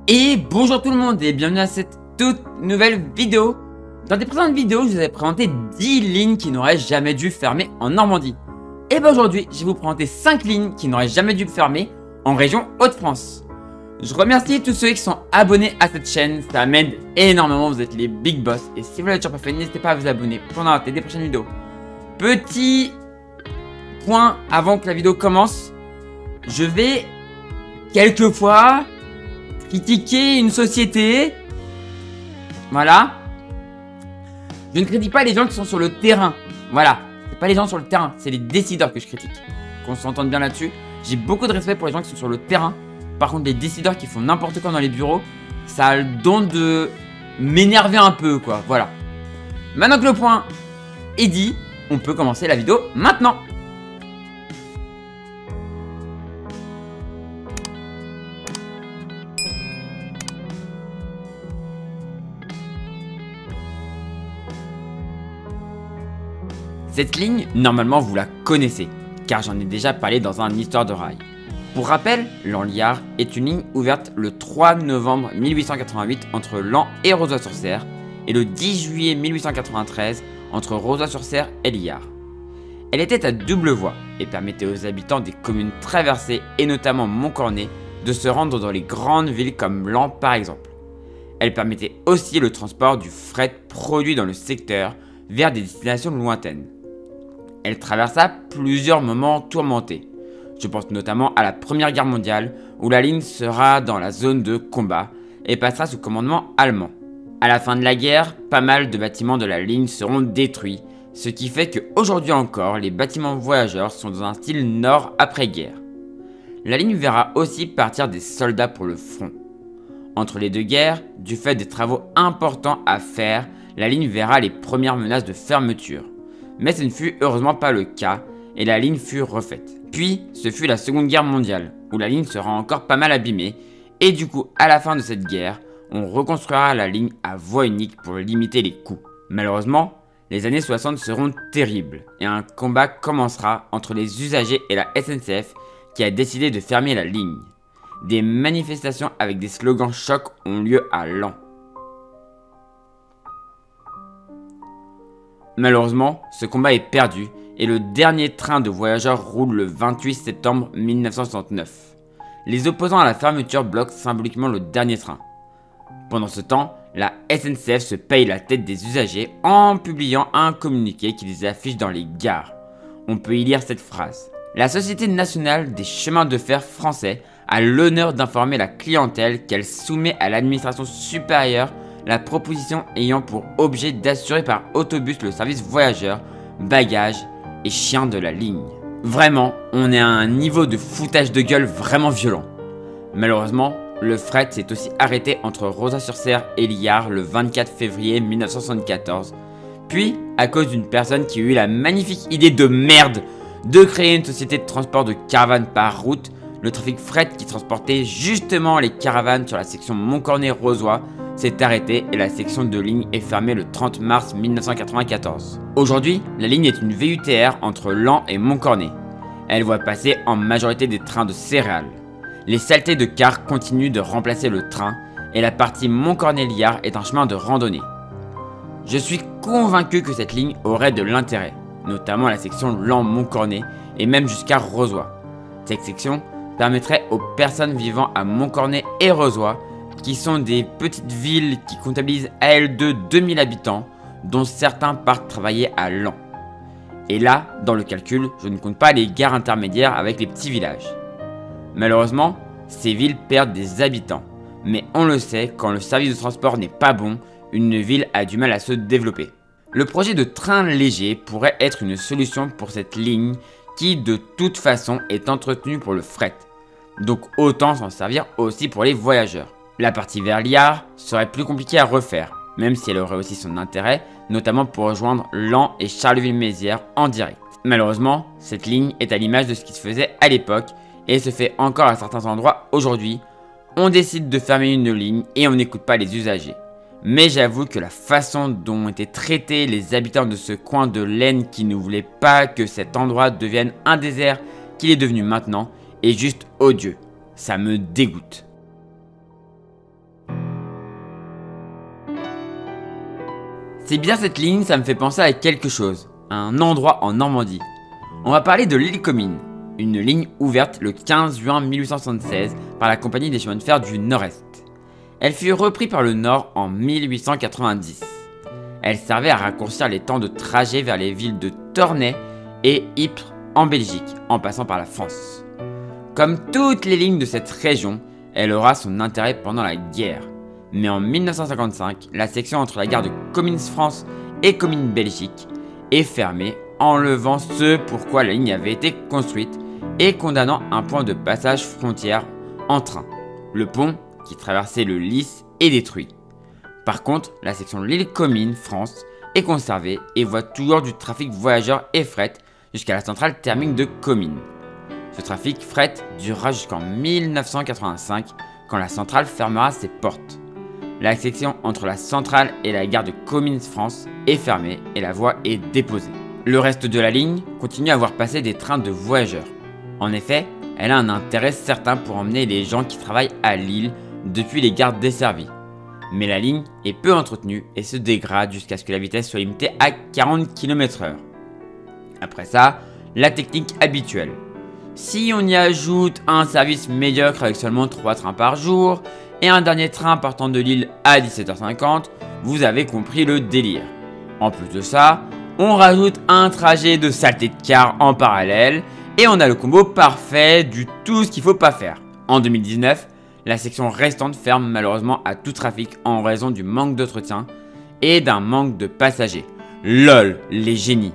Et bonjour tout le monde et bienvenue à cette toute nouvelle vidéo. Dans des précédentes vidéos, je vous avais présenté 10 lignes qui n'auraient jamais dû fermer en Normandie. Et bien aujourd'hui, je vais vous présenter 5 lignes qui n'auraient jamais dû fermer en région Hauts-de-France. Je remercie tous ceux qui sont abonnés à cette chaîne, ça m'aide énormément, vous êtes les big boss. Et si vous l'avez toujours pas fait, n'hésitez pas à vous abonner pour ne rater des prochaines vidéos. Petit point avant que la vidéo commence, je vais quelquefois critiquer une société. Voilà. Je ne critique pas les gens qui sont sur le terrain. Voilà. C'est pas les gens sur le terrain, c'est les décideurs que je critique. Qu'on s'entende bien là-dessus. J'ai beaucoup de respect pour les gens qui sont sur le terrain. Par contre, les décideurs qui font n'importe quoi dans les bureaux, ça a le don de m'énerver un peu, quoi. Voilà. Maintenant que le point est dit, on peut commencer la vidéo maintenant. Cette ligne, normalement vous la connaissez, car j'en ai déjà parlé dans un Histoire de rail. Pour rappel, Laon-Liard est une ligne ouverte le 3 novembre 1888 entre Laon et Rozoy-sur-Serre, et le 10 juillet 1893 entre Rozoy-sur-Serre et Liard. Elle était à double voie, et permettait aux habitants des communes traversées, et notamment Montcornet, de se rendre dans les grandes villes comme Laon par exemple. Elle permettait aussi le transport du fret produit dans le secteur vers des destinations lointaines. Elle traversa plusieurs moments tourmentés. Je pense notamment à la Première Guerre mondiale, où la ligne sera dans la zone de combat et passera sous commandement allemand. À la fin de la guerre, pas mal de bâtiments de la ligne seront détruits, ce qui fait qu'aujourd'hui encore, les bâtiments voyageurs sont dans un style nord après-guerre. La ligne verra aussi partir des soldats pour le front. Entre les deux guerres, du fait des travaux importants à faire, la ligne verra les premières menaces de fermeture. Mais ce ne fut heureusement pas le cas, et la ligne fut refaite. Puis, ce fut la Seconde Guerre mondiale, où la ligne sera encore pas mal abîmée, et du coup, à la fin de cette guerre, on reconstruira la ligne à voie unique pour limiter les coûts. Malheureusement, les années 60 seront terribles, et un combat commencera entre les usagers et la SNCF, qui a décidé de fermer la ligne. Des manifestations avec des slogans chocs ont lieu à Laon. Malheureusement, ce combat est perdu et le dernier train de voyageurs roule le 28 septembre 1969. Les opposants à la fermeture bloquent symboliquement le dernier train. Pendant ce temps, la SNCF se paye la tête des usagers en publiant un communiqué qui les affiche dans les gares. On peut y lire cette phrase. La Société nationale des chemins de fer français a l'honneur d'informer la clientèle qu'elle soumet à l'administration supérieure la proposition ayant pour objet d'assurer par autobus le service voyageurs, bagages et chiens de la ligne. Vraiment, on est à un niveau de foutage de gueule vraiment violent. Malheureusement, le fret s'est aussi arrêté entre Rozoy-sur-Serre et Liard le 24 février 1974. Puis, à cause d'une personne qui a eu la magnifique idée de merde de créer une société de transport de caravanes par route, le trafic fret qui transportait justement les caravanes sur la section Montcornet-Rozoy s'est arrêté et la section de ligne est fermée le 30 mars 1994. Aujourd'hui, la ligne est une VUTR entre Laon et Montcornet. Elle voit passer en majorité des trains de céréales. Les saletés de cars continuent de remplacer le train et la partie Montcornet-Liard est un chemin de randonnée. Je suis convaincu que cette ligne aurait de l'intérêt, notamment la section Laon-Montcornet et même jusqu'à Rozoy. Cette section permettrait aux personnes vivant à Montcornet et Rozoy, qui sont des petites villes qui comptabilisent à elles deux 2000 habitants, dont certains partent travailler à Laon. Et là, dans le calcul, je ne compte pas les gares intermédiaires avec les petits villages. Malheureusement, ces villes perdent des habitants, mais on le sait, quand le service de transport n'est pas bon, une ville a du mal à se développer. Le projet de train léger pourrait être une solution pour cette ligne qui, de toute façon, est entretenue pour le fret. Donc autant s'en servir aussi pour les voyageurs. La partie vers Liard serait plus compliquée à refaire, même si elle aurait aussi son intérêt, notamment pour rejoindre Laon et Charleville-Mézières en direct. Malheureusement, cette ligne est à l'image de ce qui se faisait à l'époque et se fait encore à certains endroits aujourd'hui. On décide de fermer une ligne et on n'écoute pas les usagers. Mais j'avoue que la façon dont ont été traités les habitants de ce coin de l'Aisne qui ne voulaient pas que cet endroit devienne un désert qu'il est devenu maintenant est juste odieux. Ça me dégoûte. C'est bien cette ligne, ça me fait penser à quelque chose, à un endroit en Normandie. On va parler de l'île Comines, une ligne ouverte le 15 juin 1876 par la compagnie des chemins de fer du Nord-Est. Elle fut reprise par le Nord en 1890. Elle servait à raccourcir les temps de trajet vers les villes de Tournai et Ypres en Belgique, en passant par la France. Comme toutes les lignes de cette région, elle aura son intérêt pendant la guerre. Mais en 1955, la section entre la gare de Comines France et Comines Belgique est fermée, enlevant ce pourquoi la ligne avait été construite et condamnant un point de passage frontière en train. Le pont, qui traversait le Lys, est détruit. Par contre, la section de l'île Comines France est conservée et voit toujours du trafic voyageurs et fret jusqu'à la centrale thermique de Comines. Ce trafic fret durera jusqu'en 1985 quand la centrale fermera ses portes. La section entre la centrale et la gare de Comines France est fermée et la voie est déposée. Le reste de la ligne continue à voir passer des trains de voyageurs. En effet, elle a un intérêt certain pour emmener les gens qui travaillent à Lille depuis les gares desservies. Mais la ligne est peu entretenue et se dégrade jusqu'à ce que la vitesse soit limitée à 40 km/h. Après ça, la technique habituelle. Si on y ajoute un service médiocre avec seulement 3 trains par jour et un dernier train partant de Lille à 17h50, vous avez compris le délire. En plus de ça, on rajoute un trajet de saleté de car en parallèle et on a le combo parfait du tout ce qu'il faut pas faire. En 2019, la section restante ferme malheureusement à tout trafic en raison du manque d'entretien et d'un manque de passagers. LOL, les génies.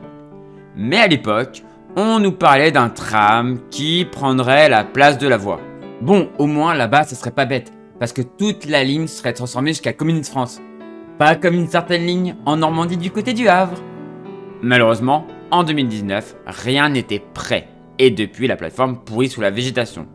Mais à l'époque, on nous parlait d'un tram qui prendrait la place de la voie. Bon, au moins là-bas, ça serait pas bête, parce que toute la ligne serait transformée jusqu'à Comines France. Pas comme une certaine ligne en Normandie du côté du Havre. Malheureusement, en 2019, rien n'était prêt, et depuis la plateforme pourrit sous la végétation.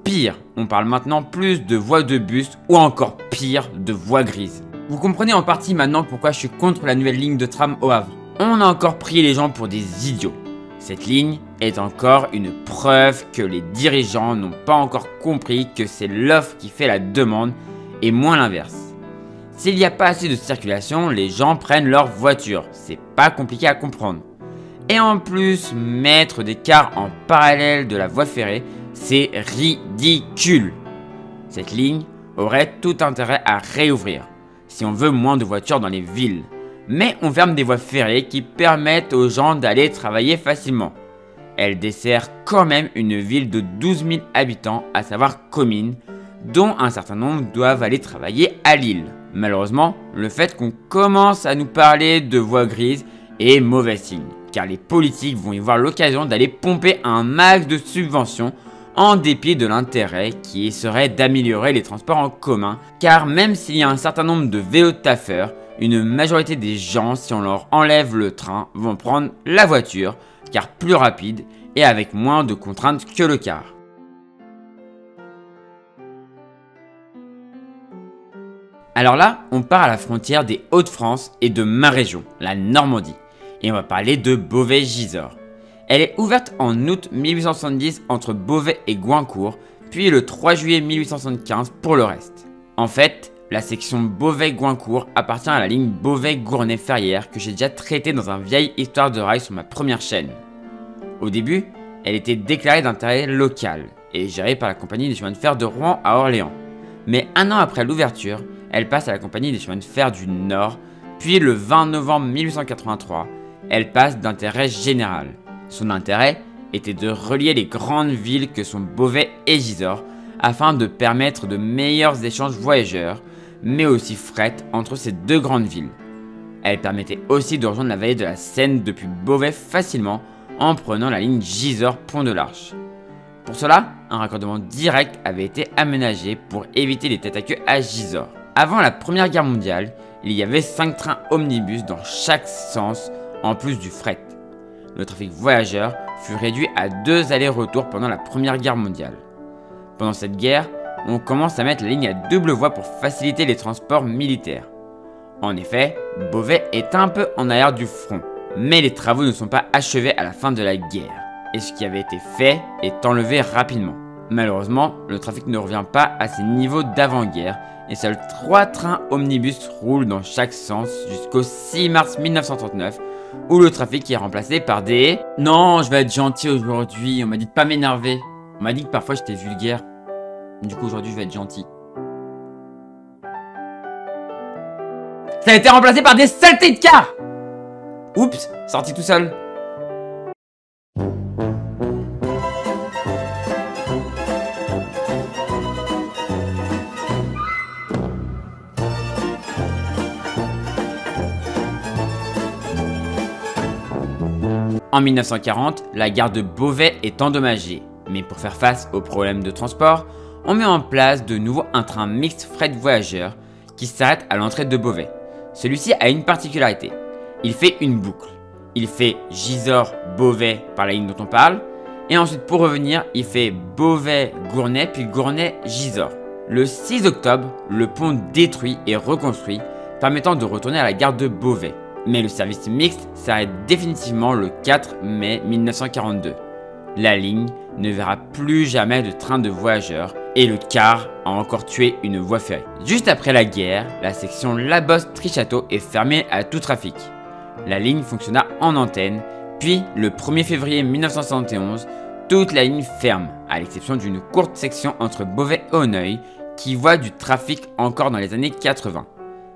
Pire, on parle maintenant plus de voies de bus ou encore pire, de voies grises. Vous comprenez en partie maintenant pourquoi je suis contre la nouvelle ligne de tram au Havre. On a encore pris les gens pour des idiots. Cette ligne est encore une preuve que les dirigeants n'ont pas encore compris que c'est l'offre qui fait la demande et moins l'inverse. S'il n'y a pas assez de circulation, les gens prennent leur voiture. C'est pas compliqué à comprendre. Et en plus, mettre des cars en parallèle de la voie ferrée, c'est ridicule. Cette ligne aurait tout intérêt à réouvrir, si on veut moins de voitures dans les villes. Mais on ferme des voies ferrées qui permettent aux gens d'aller travailler facilement. Elle dessert quand même une ville de 12 000 habitants, à savoir Comines, dont un certain nombre doivent aller travailler à Lille. Malheureusement, le fait qu'on commence à nous parler de voies grises est mauvais signe, car les politiques vont y voir l'occasion d'aller pomper un max de subventions en dépit de l'intérêt qui serait d'améliorer les transports en commun, car même s'il y a un certain nombre de vélos taffeurs, une majorité des gens, si on leur enlève le train, vont prendre la voiture, car plus rapide et avec moins de contraintes que le car. Alors là, on part à la frontière des Hauts-de-France et de ma région, la Normandie, et on va parler de Beauvais-Gisors. Elle est ouverte en août 1870 entre Beauvais et Goincourt, puis le 3 juillet 1875 pour le reste. En fait, la section Beauvais-Goincourt appartient à la ligne Beauvais-Gournay-Ferrières que j'ai déjà traitée dans un vieil histoire de rail sur ma première chaîne. Au début, elle était déclarée d'intérêt local et gérée par la compagnie des chemins de fer de Rouen à Orléans. Mais un an après l'ouverture, elle passe à la compagnie des chemins de fer du Nord, puis le 20 novembre 1883, elle passe d'intérêt général. Son intérêt était de relier les grandes villes que sont Beauvais et Gisors afin de permettre de meilleurs échanges voyageurs, mais aussi fret entre ces deux grandes villes. Elle permettait aussi de rejoindre la vallée de la Seine depuis Beauvais facilement en prenant la ligne Gisors-Pont de l'Arche. Pour cela, un raccordement direct avait été aménagé pour éviter les têtes à queue à Gisors. Avant la Première Guerre mondiale, il y avait 5 trains omnibus dans chaque sens en plus du fret. Le trafic voyageur fut réduit à 2 allers-retours pendant la Première Guerre mondiale. Pendant cette guerre, on commence à mettre la ligne à double voie pour faciliter les transports militaires. En effet, Beauvais est un peu en arrière du front, mais les travaux ne sont pas achevés à la fin de la guerre, et ce qui avait été fait est enlevé rapidement. Malheureusement, le trafic ne revient pas à ses niveaux d'avant-guerre, et seuls 3 trains omnibus roulent dans chaque sens jusqu'au 6 mars 1939 où le trafic est remplacé par des... Non, je vais être gentil aujourd'hui, on m'a dit de pas m'énerver. On m'a dit que parfois j'étais vulgaire. Du coup aujourd'hui je vais être gentil. Ça a été remplacé par des saletés de cars. Oups, sorti tout seul. En 1940, la gare de Beauvais est endommagée, mais pour faire face aux problèmes de transport, on met en place de nouveau un train mixte fret voyageurs qui s'arrête à l'entrée de Beauvais. Celui-ci a une particularité, il fait une boucle. Il fait Gisors-Beauvais par la ligne dont on parle, et ensuite pour revenir, il fait Beauvais-Gournay puis Gournay-Gisors. Le 6 octobre, le pont détruit et reconstruit, permettant de retourner à la gare de Beauvais. Mais le service mixte s'arrête définitivement le 4 mai 1942. La ligne ne verra plus jamais de train de voyageurs et le car a encore tué une voie ferrée. Juste après la guerre, la section Labosse-Trichâteau est fermée à tout trafic. La ligne fonctionna en antenne, puis le 1er février 1971, toute la ligne ferme, à l'exception d'une courte section entre Beauvais et Auneuil qui voit du trafic encore dans les années 80.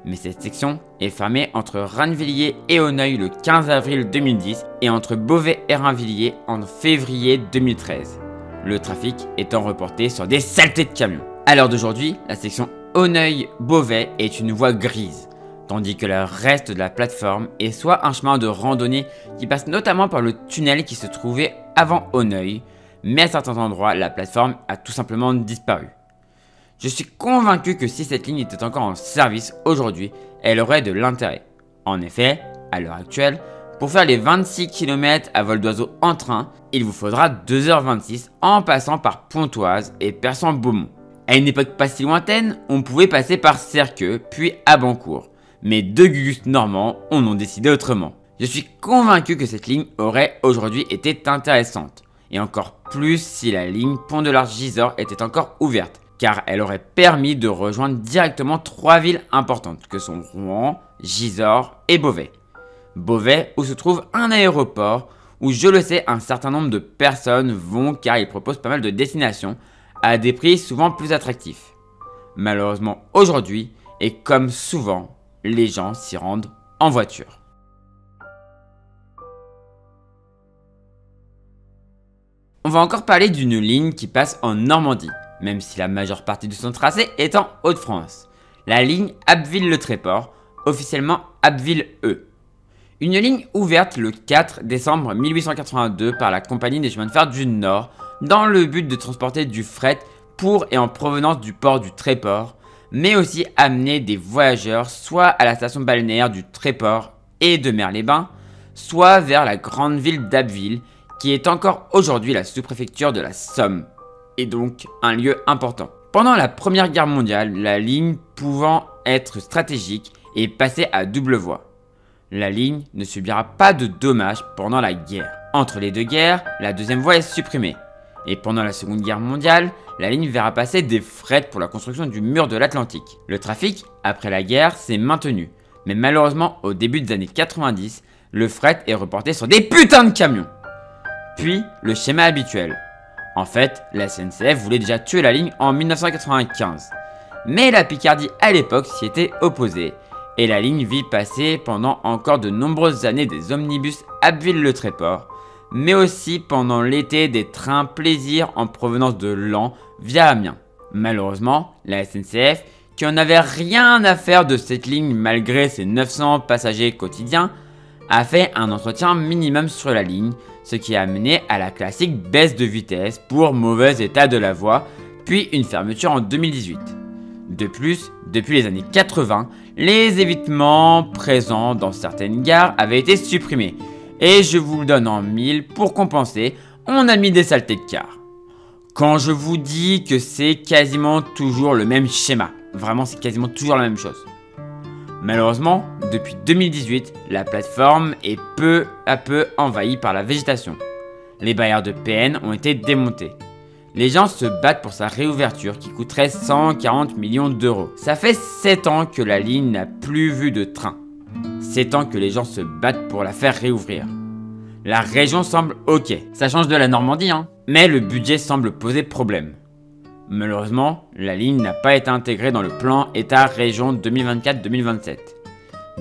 Mais cette section est fermée entre Rannevilliers et Auneuil le 15 avril 2010 et entre Beauvais et Rainvilliers en février 2013. Le trafic étant reporté sur des saletés de camions. À l'heure d'aujourd'hui, la section Auneuil-Beauvais est une voie grise, tandis que le reste de la plateforme est soit un chemin de randonnée qui passe notamment par le tunnel qui se trouvait avant Auneuil, mais à certains endroits, la plateforme a tout simplement disparu. Je suis convaincu que si cette ligne était encore en service aujourd'hui, elle aurait de l'intérêt. En effet, à l'heure actuelle, pour faire les 26 km à vol d'oiseau en train, il vous faudra 2h26 en passant par Pontoise et Persan-Beaumont. À une époque pas si lointaine, on pouvait passer par Serqueux puis Abancourt, mais deux Gugus normands en ont décidé autrement. Je suis convaincu que cette ligne aurait aujourd'hui été intéressante, et encore plus si la ligne Pont de l'Arche-Gisors était encore ouverte, car elle aurait permis de rejoindre directement 3 villes importantes que sont Rouen, Gisors et Beauvais. Beauvais où se trouve un aéroport où je le sais un certain nombre de personnes vont car il propose pas mal de destinations à des prix souvent plus attractifs. Malheureusement aujourd'hui, et comme souvent, les gens s'y rendent en voiture. On va encore parler d'une ligne qui passe en Normandie, même si la majeure partie de son tracé est en Hauts-de-France. La ligne Abbeville-Le Tréport, officiellement Abbeville-E. Une ligne ouverte le 4 décembre 1882 par la Compagnie des chemins de fer du Nord dans le but de transporter du fret pour et en provenance du port du Tréport, mais aussi amener des voyageurs soit à la station balnéaire du Tréport et de Mer-les-Bains, soit vers la grande ville d'Abbeville, qui est encore aujourd'hui la sous-préfecture de la Somme, et donc un lieu important. Pendant la Première Guerre mondiale, la ligne pouvant être stratégique est passée à double voie. La ligne ne subira pas de dommages pendant la guerre. Entre les deux guerres, la deuxième voie est supprimée. Et pendant la Seconde Guerre mondiale, la ligne verra passer des frets pour la construction du mur de l'Atlantique. Le trafic, après la guerre, s'est maintenu. Mais malheureusement, au début des années 90, le fret est reporté sur des putains de camions. Puis, le schéma habituel. En fait, la SNCF voulait déjà tuer la ligne en 1995. Mais la Picardie à l'époque s'y était opposée. Et la ligne vit passer pendant encore de nombreuses années des omnibus Abbeville-Le Tréport, mais aussi pendant l'été des trains plaisir en provenance de Laon via Amiens. Malheureusement, la SNCF, qui en avait rien à faire de cette ligne malgré ses 900 passagers quotidiens, a fait un entretien minimum sur la ligne, ce qui a mené à la classique baisse de vitesse pour mauvais état de la voie, puis une fermeture en 2018. De plus, depuis les années 80, les évitements présents dans certaines gares avaient été supprimés. Et je vous le donne en 1000, pour compenser, on a mis des saletés de cars. Quand je vous dis que c'est quasiment toujours le même schéma, vraiment c'est quasiment toujours la même chose. Malheureusement, depuis 2018, la plateforme est peu à peu envahie par la végétation. Les barrières de PN ont été démontées. Les gens se battent pour sa réouverture qui coûterait 140 millions d'euros. Ça fait 7 ans que la ligne n'a plus vu de train. 7 ans que les gens se battent pour la faire réouvrir. La région semble ok, ça change de la Normandie hein, mais le budget semble poser problème. Malheureusement, la ligne n'a pas été intégrée dans le plan État-Région 2024-2027.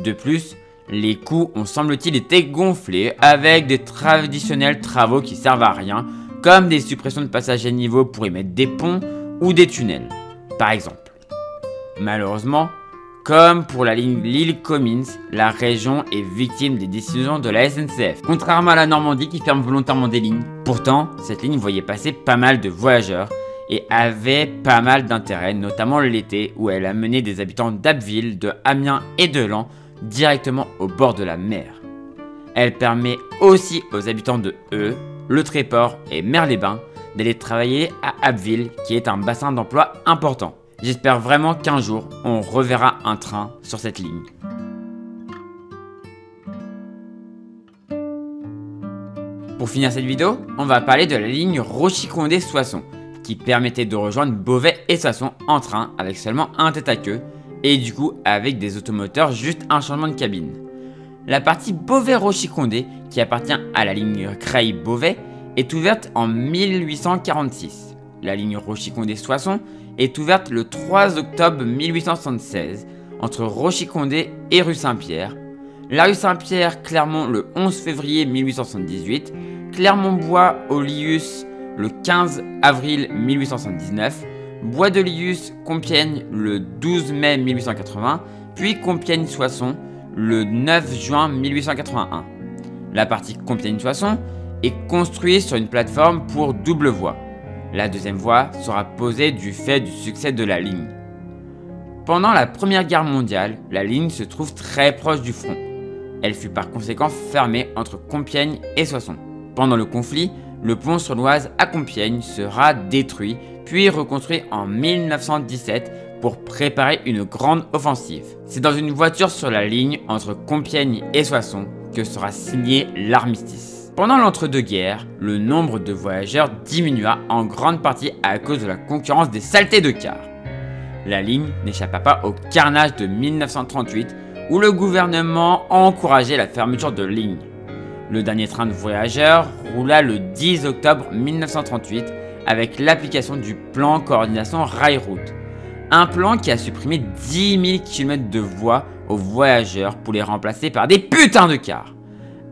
De plus, les coûts ont semble-t-il été gonflés avec des traditionnels travaux qui servent à rien, comme des suppressions de passages à niveau pour y mettre des ponts ou des tunnels, par exemple. Malheureusement, comme pour la ligne Lille-Comines, la région est victime des décisions de la SNCF, contrairement à la Normandie qui ferme volontairement des lignes. Pourtant, cette ligne voyait passer pas mal de voyageurs et avait pas mal d'intérêt, notamment l'été où elle a mené des habitants d'Abbeville, de Amiens et de Laon directement au bord de la mer. Elle permet aussi aux habitants de Eu, Le Tréport et Mer-les-Bains d'aller travailler à Abbeville qui est un bassin d'emploi important. J'espère vraiment qu'un jour, on reverra un train sur cette ligne. Pour finir cette vidéo, on va parler de la ligne Rochy-Condé-Soissons, qui permettait de rejoindre Beauvais et Soissons en train avec seulement un tête à queue, et du coup avec des automoteurs, juste un changement de cabine. La partie Beauvais-Rochy-Condé, qui appartient à la ligne Creil-Beauvais, est ouverte en 1846. La ligne Rochy-Condé-Soissons est ouverte le 3 octobre 1876 entre Rochy-Condé et rue Saint-Pierre. La rue Saint-Pierre, Clermont le 11 février 1878, Clermont-Bois-au-Lius le 15 avril 1879, Bois de Lius, Compiègne le 12 mai 1880, puis Compiègne-Soissons le 9 juin 1881. La partie Compiègne-Soissons est construite sur une plateforme pour double voie. La deuxième voie sera posée du fait du succès de la ligne. Pendant la Première Guerre mondiale, la ligne se trouve très proche du front. Elle fut par conséquent fermée entre Compiègne et Soissons. Pendant le conflit, le pont sur l'Oise à Compiègne sera détruit, puis reconstruit en 1917 pour préparer une grande offensive. C'est dans une voiture sur la ligne entre Compiègne et Soissons que sera signé l'armistice. Pendant l'entre-deux-guerres, le nombre de voyageurs diminua en grande partie à cause de la concurrence des saletés de cars. La ligne n'échappa pas au carnage de 1938 où le gouvernement a encouragé la fermeture de lignes. Le dernier train de voyageurs roula le 10 octobre 1938 avec l'application du plan coordination rail-route. Un plan qui a supprimé 10 000 km de voies aux voyageurs pour les remplacer par des putains de cars.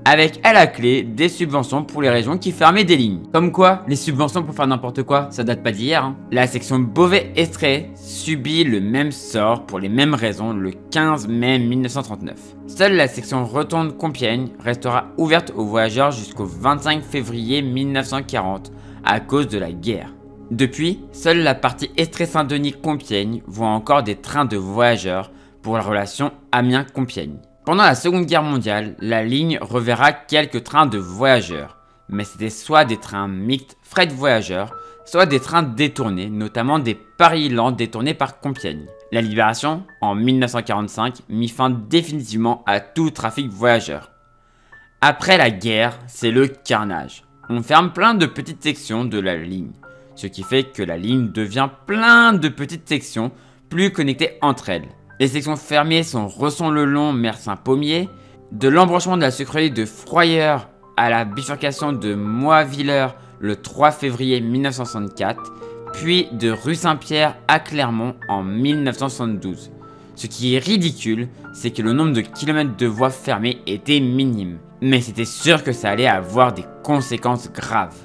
Avec à la clé des subventions pour les régions qui fermaient des lignes. Comme quoi, les subventions pour faire n'importe quoi, ça date pas d'hier hein. La section Beauvais-Estrée subit le même sort pour les mêmes raisons le 15 mai 1939. Seule la section Rotonde-Compiègne restera ouverte aux voyageurs jusqu'au 25 février 1940 à cause de la guerre. Depuis, seule la partie Estrée-Saint-Denis-Compiègne voit encore des trains de voyageurs pour la relation Amiens-Compiègne. Pendant la Seconde Guerre mondiale, la ligne reverra quelques trains de voyageurs, mais c'était soit des trains mixtes fret voyageurs, soit des trains détournés, notamment des Paris-Land détournés par Compiègne. La Libération, en 1945, mit fin définitivement à tout trafic voyageur. Après la guerre, c'est le carnage. On ferme plein de petites sections de la ligne, ce qui fait que la ligne devient plein de petites sections plus connectées entre elles. Les sections fermées sont Resson-le-Long, Mersin-Pommier, de l'embranchement de la sucrerie de Froyeur à la bifurcation de Moisvillers le 3 février 1964, puis de rue Saint-Pierre à Clermont en 1972. Ce qui est ridicule, c'est que le nombre de kilomètres de voies fermées était minime, mais c'était sûr que ça allait avoir des conséquences graves.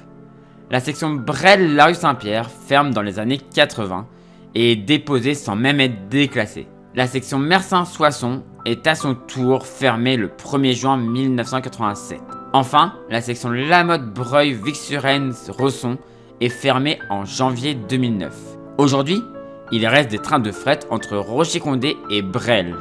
La section Bresles-la rue Saint-Pierre ferme dans les années 80 et est déposée sans même être déclassée. La section Mersin-Soissons est à son tour fermée le 1er juin 1987. Enfin, la section Lamotte-Breuil-Vic-sur-Aisne-Resson est fermée en janvier 2009. Aujourd'hui, il reste des trains de fret entre Rochy-Condé et Bresles,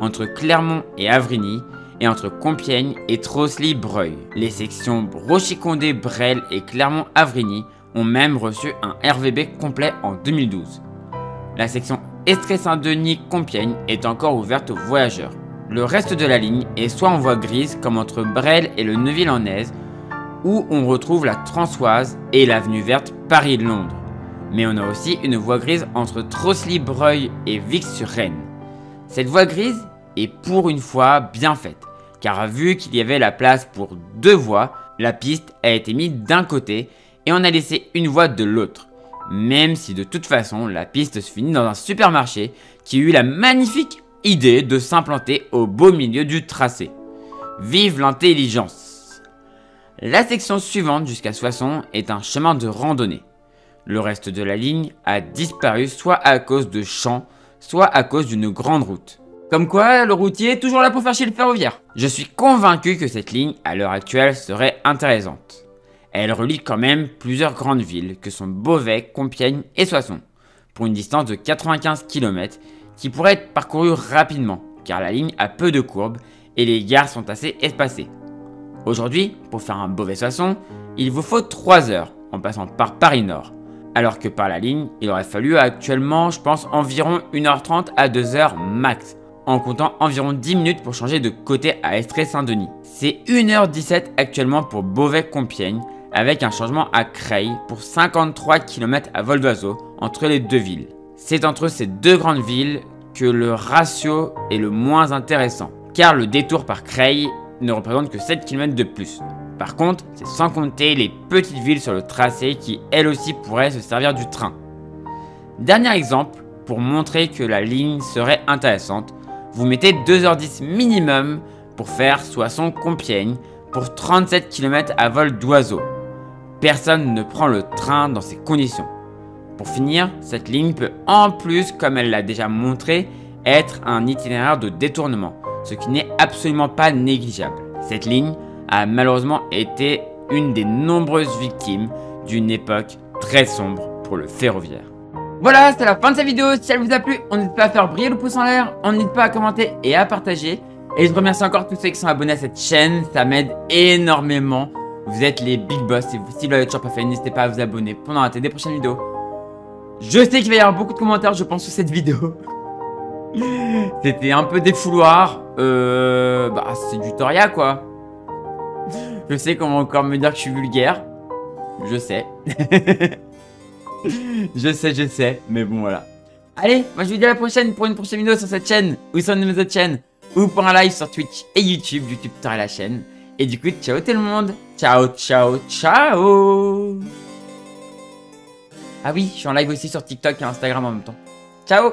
entre Clermont et Avrigny, et entre Compiègne et Trosly-Breuil. Les sections Rochy-Condé-Bresles et Clermont-Avrigny ont même reçu un RVB complet en 2012. La section Estrée-Saint-Denis-Compiègne est encore ouverte aux voyageurs. Le reste de la ligne est soit en voie grise comme entre Bresles et le Neuville-en-Aise, où on retrouve la Transoise et l'avenue verte Paris-Londres. Mais on a aussi une voie grise entre Trosly-Breuil et Vic-sur-Reine. Cette voie grise est pour une fois bien faite, car vu qu'il y avait la place pour 2 voies, la piste a été mise d'un côté et on a laissé une voie de l'autre. Même si de toute façon, la piste se finit dans un supermarché qui a eu la magnifique idée de s'implanter au beau milieu du tracé. Vive l'intelligence! La section suivante jusqu'à Soissons est un chemin de randonnée. Le reste de la ligne a disparu soit à cause de champs, soit à cause d'une grande route. Comme quoi, le routier est toujours là pour faire chier le ferroviaire. Je suis convaincu que cette ligne, à l'heure actuelle, serait intéressante. Elle relie quand même plusieurs grandes villes que sont Beauvais, Compiègne et Soissons, pour une distance de 95 km qui pourrait être parcourue rapidement, car la ligne a peu de courbes et les gares sont assez espacées. Aujourd'hui, pour faire un Beauvais-Soissons, il vous faut 3 heures en passant par Paris-Nord, alors que par la ligne, il aurait fallu actuellement, je pense, environ 1h30 à 2h max, en comptant environ 10 minutes pour changer de côté à Estrée-Saint-Denis. C'est 1h17 actuellement pour Beauvais-Compiègne, avec un changement à Creil pour 53 km à vol d'oiseau entre les deux villes. C'est entre ces deux grandes villes que le ratio est le moins intéressant, car le détour par Creil ne représente que 7 km de plus. Par contre, c'est sans compter les petites villes sur le tracé qui elles aussi pourraient se servir du train. Dernier exemple, pour montrer que la ligne serait intéressante, vous mettez 2h10 minimum pour faire Soissons-Compiègne pour 37 km à vol d'oiseau. Personne ne prend le train dans ces conditions. Pour finir, cette ligne peut en plus, comme elle l'a déjà montré, être un itinéraire de détournement, ce qui n'est absolument pas négligeable. Cette ligne a malheureusement été une des nombreuses victimes d'une époque très sombre pour le ferroviaire. Voilà, c'est la fin de cette vidéo. Si elle vous a plu, on n'hésite pas à faire briller le pouce en l'air, on n'hésite pas à commenter et à partager. Et je remercie encore tous ceux qui sont abonnés à cette chaîne, ça m'aide énormément. Vous êtes les big boss, et si vous l'avez toujours pas fait, n'hésitez pas à vous abonner pour ne rater des prochaines vidéos. Je sais qu'il va y avoir beaucoup de commentaires, je pense, sur cette vidéo. C'était un peu défouloir. C'est du Toria, quoi. Je sais qu'on va encore me dire que je suis vulgaire. Je sais. Je sais, mais bon, voilà. Allez, moi je vous dis à la prochaine pour une prochaine vidéo sur cette chaîne, ou sur une de mes autres chaînes, ou pour un live sur Twitch et YouTube, Toria la chaîne. Et du coup, ciao tout le monde. Ciao, ciao, ciao. Ah oui, je suis en live aussi sur TikTok et Instagram en même temps. Ciao.